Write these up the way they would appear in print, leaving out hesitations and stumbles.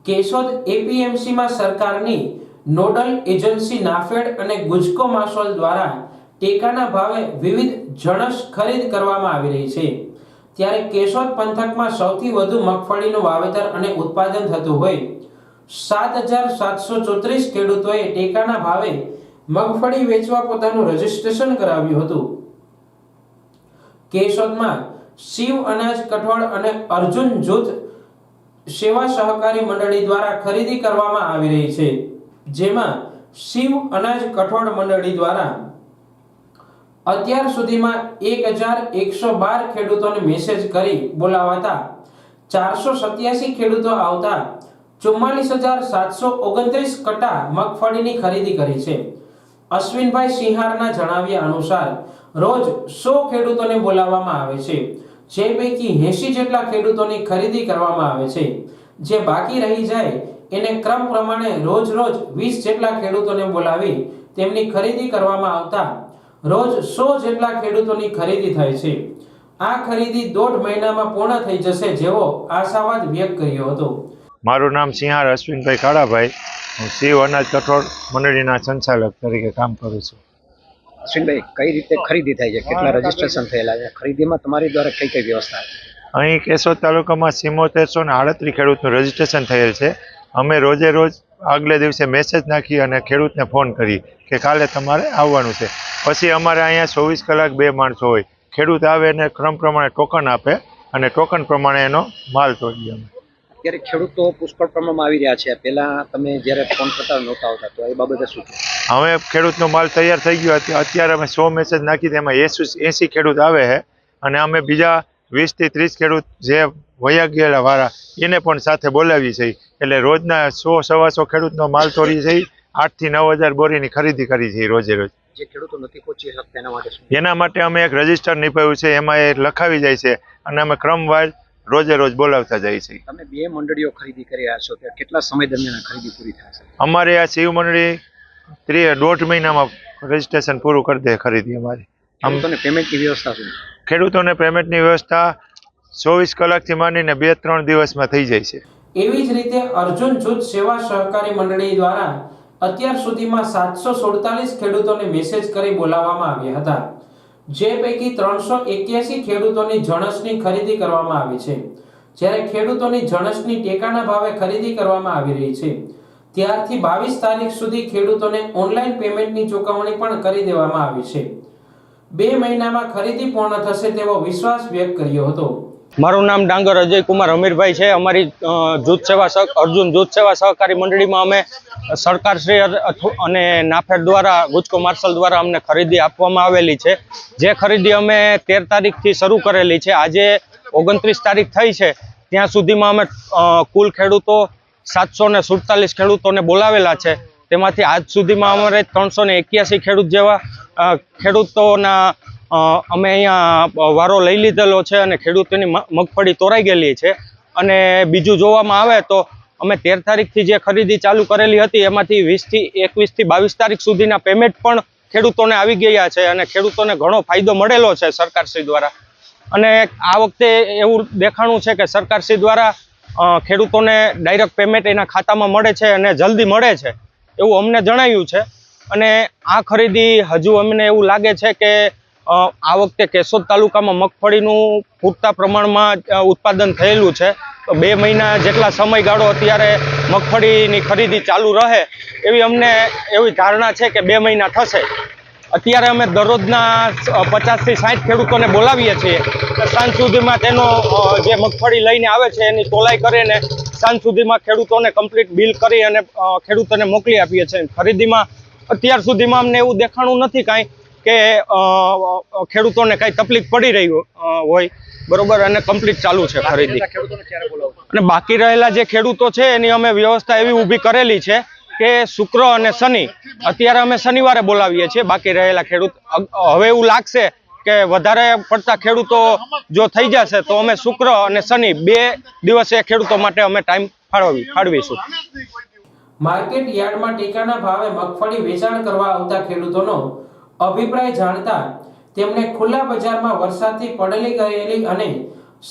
કેશોદ એપીએમસીમાં સરકારની nodal agency NAFED અને ગુજકો માસોલ દ્વારા ટેકાના ભાવે વિવિધ જણસ ખરીદ કરવામાં આવી રહી છે। ત્યારે કેશોદ પંથકમાં સૌથી વધુ મગફળીનું વાવેતર અને ઉત્પાદન થતું હોય 7734 ખેડૂતોએ ટેકાના ભાવે મગફળી વેચવા પોતાનું રજીસ્ટ્રેશન કરાવ્યું હતું। કેશોદમાં શિવ અનાજ કઠોળ અને અર્જુન જૂથ સેવા સહકારી મંડળી દ્વારા ખરીદી કરવામાં આવી રહી છે, જેમાં શિવ અનાજ કઠોળ મંડળી દ્વારા અત્યાર સુધીમાં 1112 ખેડૂતોને મેસેજ કરી બોલાવાતા 487 ખેડૂતો આવતા 44729 કટા મગફળીની ખરીદી કરી છે। અશ્વિનભાઈ સિંહારના જણાવ્યા અનુસાર રોજ 100 ખેડૂતોને બોલાવવામાં આવે છે, જે પૈકી 80 જેટલા ખેડૂતોની ખરીદી કરવામાં આવે છે। જે બાકી રહી જાય એને ક્રમ પ્રમાણે રોજ 20 જેટલા ખેડૂતોને બોલાવી તેમની ખરીદી કરવામાં આવતા રોજ 100 જેટલા ખેડૂતોની ખરીદી થાય છે। આ ખરીદી 1.5 મહિનામાં પૂર્ણ થઈ જશે જેવો આશાવાદ વ્યક્ત કર્યો હતો। મારું નામ સિંહાર અશ્વિનભાઈ કાળાભાઈ, હું શિવ અનાજ કઠોળ મંડળીના સંચાલક તરીકે કામ કરું છું। અશ્વિનભાઈ, કઈ રીતે ખરીદી થાય છે, કેટલા રજીસ્ટ્રેશન થયેલા છે, ખરીદીમાં તમારી દ્વારા કઈ કઈ વ્યવસ્થા છે? અહીં કેશોદ તાલુકામાં 7738 ખેડૂતનું રજીસ્ટ્રેશન થયેલ છે। અમે રોજે રોજ આગલે દિવસે મેસેજ નાખી અને ખેડૂતને ફોન કરી કે કાલે તમારે આવવાનું છે। પછી અમારે અહીંયા 24 કલાક 2 માણસો હોય, ખેડૂત આવે અને ક્રમ પ્રમાણે ટોકન આપે અને ટોકન પ્રમાણે એનો માલ તોડીએ અમે। અત્યારે ખેડૂતો પુષ્કળ પ્રમાણમાં આવી રહ્યા છે, પહેલા તમે જ્યારે ફોન કરતા નહોતા આવતા, તો એ બાબતે શું છે? હવે ખેડૂતનો માલ તૈયાર થઈ ગયો, અત્યારે અમે 100 મેસેજ નાખી તેમાં 80 ખેડૂત આવે છે અને અમે બીજા 20 થી 30 ખેડૂત જે વયા ગયેલા વાળા એને પણ સાથે બોલાવી છે, એટલે રોજના 100-125 ખેડૂતનો માલ તોડી છે। 8 થી 9000 બોરીની ખરીદી કરી છે રોજે રોજ। જે ખેડૂતો નથી પહોંચી શકતા એના માટે અમે એક રજીસ્ટર નિભાવ્યું છે, એમાં એ લખાવી જાય છે અને અમે ક્રમવાર રોજે રોજ બોલાવતા જાય છે। તમે 2 મંડળીઓ ખરીદી કરી રહ્યા છો, ત્યારે કેટલા સમય દરમિયાન ખરીદી પૂરી થશે? અમારે આ શિવ મંડળી 1.5 મહિનામાં રજીસ્ટ્રેશન પૂરું કરી દે ખરીદી અમારી। ખેડૂતોને પેમેન્ટની વ્યવસ્થા શું? ખેડૂતોને પેમેન્ટની વ્યવસ્થા 24 કલાકથી માંડીને 2-3 દિવસમાં થઈ જાય છે। એવી જ રીતે અર્જુન જૂથ સેવા સહકારી મંડળી દ્વારા અત્યાર સુધીમાં 747 ખેડૂતોને મેસેજ કરી બોલાવવામાં આવ્યા હતા, જે પૈકી 381 ખેડૂતોની જણસની ખરીદી કરવામાં આવી છે। જ્યારે ખેડૂતોની જણસની ટેકાના ભાવે ખરીદી કરવામાં આવી રહી છે, ત્યારથી 22 તારીખ સુધી ખેડૂતોને ઓનલાઈન પેમેન્ટની ચૂકવણી પણ કરી દેવામાં આવી છે। 2 મહિનામાં ખરીદી પૂર્ણ થશે તેવો વિશ્વાસ વ્યક્ત કર્યો હતો। મારું નામ ડાંગર અજય કુમાર અમીરભાઈ છે। અમારી જૂથ સેવા અર્જુન જૂથ સેવા સહકારી મંડળીમાં અમે સરકારશ્રી અને નાફેડ દ્વારા ગુજકો માર્શલ દ્વારા અમને ખરીદી આપવામાં આવેલી છે। જે ખરીદી અમે 13 તારીખથી શરૂ કરેલી છે, આજે 29 તારીખ થઈ છે, ત્યાં સુધીમાં અમે કુલ ખેડૂતો 747 ખેડૂતોને બોલાવેલા છે। તેમાંથી આજ સુધીમાં અમારે 381 ખેડૂત જેવા ખેડૂતોના અમે અહીંયા વારો લઈ લીધેલો છે અને ખેડૂતોની મગફળી તોરાઈ ગયેલી છે। અને બીજું જોવામાં આવે તો અમે 13 તારીખથી જે ખરીદી ચાલુ કરેલી હતી એમાંથી 21 થી 22 તારીખ સુધીના પેમેન્ટ પણ ખેડૂતોને આવી ગયા છે અને ખેડૂતોને ઘણો ફાયદો મળેલો છે સરકારશ્રી દ્વારા। અને આ વખતે એવું દેખાણું છે કે સરકારશ્રી દ્વારા ખેડૂતોને ડાયરેક્ટ પેમેન્ટ એના ખાતામાં મળે છે અને જલ્દી મળે છે એવું અમને જણાવ્યું છે। અને આ ખરીદી હજુ અમને એવું લાગે છે કે આ વખતે કેશોદ તાલુકામાં મગફળીનું પૂરતા પ્રમાણમાં ઉત્પાદન થયેલું છે, તો 2 મહિના જેટલા સમયગાળો અત્યારે મગફળીની ખરીદી ચાલુ રહે એવી ધારણા છે કે 2 મહિના થશે। અત્યારે અમે દરરોજના 50 થી 60 ખેડૂતોને બોલાવીએ છીએ। સાંજ સુધીમાં તેનો જે મગફળી લઈને આવે છે એની તોલાઈ કરીને સાંજ સુધીમાં ખેડૂતોને કમ્પ્લીટ બિલ કરી અને ખેડૂતોને મોકલી આપીએ છીએ। ખરીદીમાં અત્યાર સુધીમાં અમને એવું દેખાણું નથી કાંઈ કે ખેડૂતોને કઈ તકલીફ પડી રહી હોય, બરોબર, અને કમ્પ્લીટ ચાલુ છે ખરીદી। અને બાકી રહેલા જે ખેડૂતો છે એની અમે વ્યવસ્થા એવી ઊભી કરેલી છે કે શુક્ર અને શનિ, અત્યારે અમે શનિવારે બોલાવીએ છીએ બાકી રહેલા ખેડૂત। હવે એવું લાગશે કે વધારે પડતા ખેડૂતો જો થઈ જશે તો અમે શુક્ર અને શનિ 2 દિવસે ખેડૂતો માટે અમે ટાઈમ ફાળવીશું। માર્કેટ યાર્ડમાં ટેકાના ભાવે મગફળી વેચાણ કરવા આવતા ખેડૂતોનો અભિપ્રાય જાણતા તેમણે ખુલ્લા બજારમાં વરસાદથી પડેલી ગયેલી અને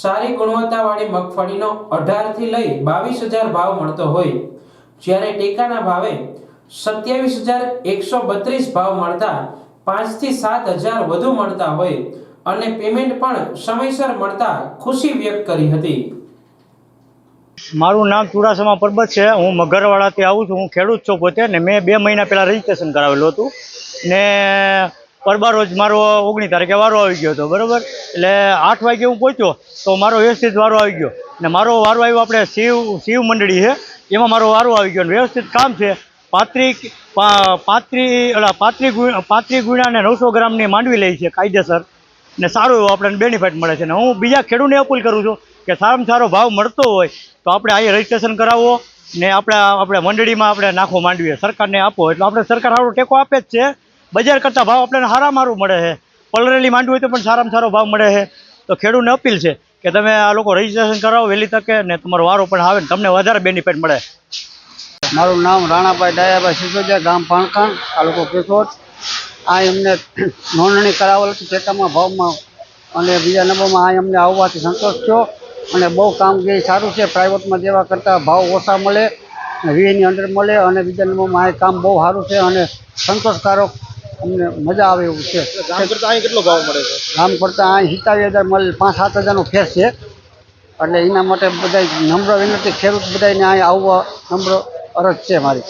સારી ગુણવત્તાવાળી મગફળીનો 18 થી લઈ 22,000 ભાવ મળતો હોય, જ્યારે ટેકાના ભાવે 27,132 ભાવ મળતા 5 થી 7,000 વધુ મળતા હોય અને પેમેન્ટ પણ સમયસર મળતા ખુશી વ્યક્ત કરી હતી. મારું નામ ચુડાસમા પરબત છે. હું મગરવાડાથી આવું છું. હું ખેડૂત છું પોતે, ને મેં 2 મહિના પહેલાં રજીસ્ટ્રેશન કરાવેલું હતું ને પરબા રોજ મારો 19 તારીખે વારો આવી ગયો હતો, બરાબર. એટલે 8 વાગે હું પહોંચ્યો તો મારો વ્યવસ્થિત વારો આવી ગયો ને મારો વારો આવ્યો આપણે શિવ મંડળી છે એમાં મારો વારો આવી ગયો. વ્યવસ્થિત કામ છે. 35 ગુણ્યા ને 900 ગ્રામની માંડવી લે છે કાયદેસર ને સારું એવું આપણને બેનિફિટ મળે છે. ને હું બીજા ખેડૂતને અપીલ કરું છું કે સારામાં સારો ભાવ મળતો હોય તો આપણે અહીંયા રજીસ્ટ્રેશન કરાવો ને આપણે મંડળીમાં આપણે નાખો માંડવીએ, સરકારને આપો એટલે આપણે સરકાર સારો ટેકો આપે જ છે. બજાર કરતાં ભાવ આપણને સારું મળે છે. પલળેલી માંડવી હોય તો પણ સારામાં સારો ભાવ મળે છે. તો ખેડૂતને અપીલ છે કે તમે આ લોકો રજીસ્ટ્રેશન કરાવો વહેલી તકે ને તમારો વારો પણ આવે ને તમને વધારે બેનિફિટ મળે. મારું નામ રાણાભાઈ ડાયાભાઈ સિસોદિયા, ગામ પાણકાણ, તાલુકો કેશોદ. આ એમને નોંધણી કરાવેલ હતી ટેકામાં ભાવમાં અને બીજા નંબરમાં આ અમને આવવાથી સંતોષ થયો અને બહુ કામગીરી સારું છે. પ્રાઇવેટમાં જેવા કરતાં ભાવ ઓછા મળે, 20ની અંદર મળે અને બીજા નંબરમાં આ કામ બહુ સારું છે અને સંતોષકારક, અમને મજા આવે એવું છે. ગામ કરતાં અહીં કેટલો ભાવ મળે છે? ગામ કરતાં અહીં 27,000 મળે, 5-7,000નો ફેર છે. એટલે એના માટે બધા નમ્ર વિનંતી ખેડૂત બધાને અહીં આવવા નમ્ર અરજ છે મારી.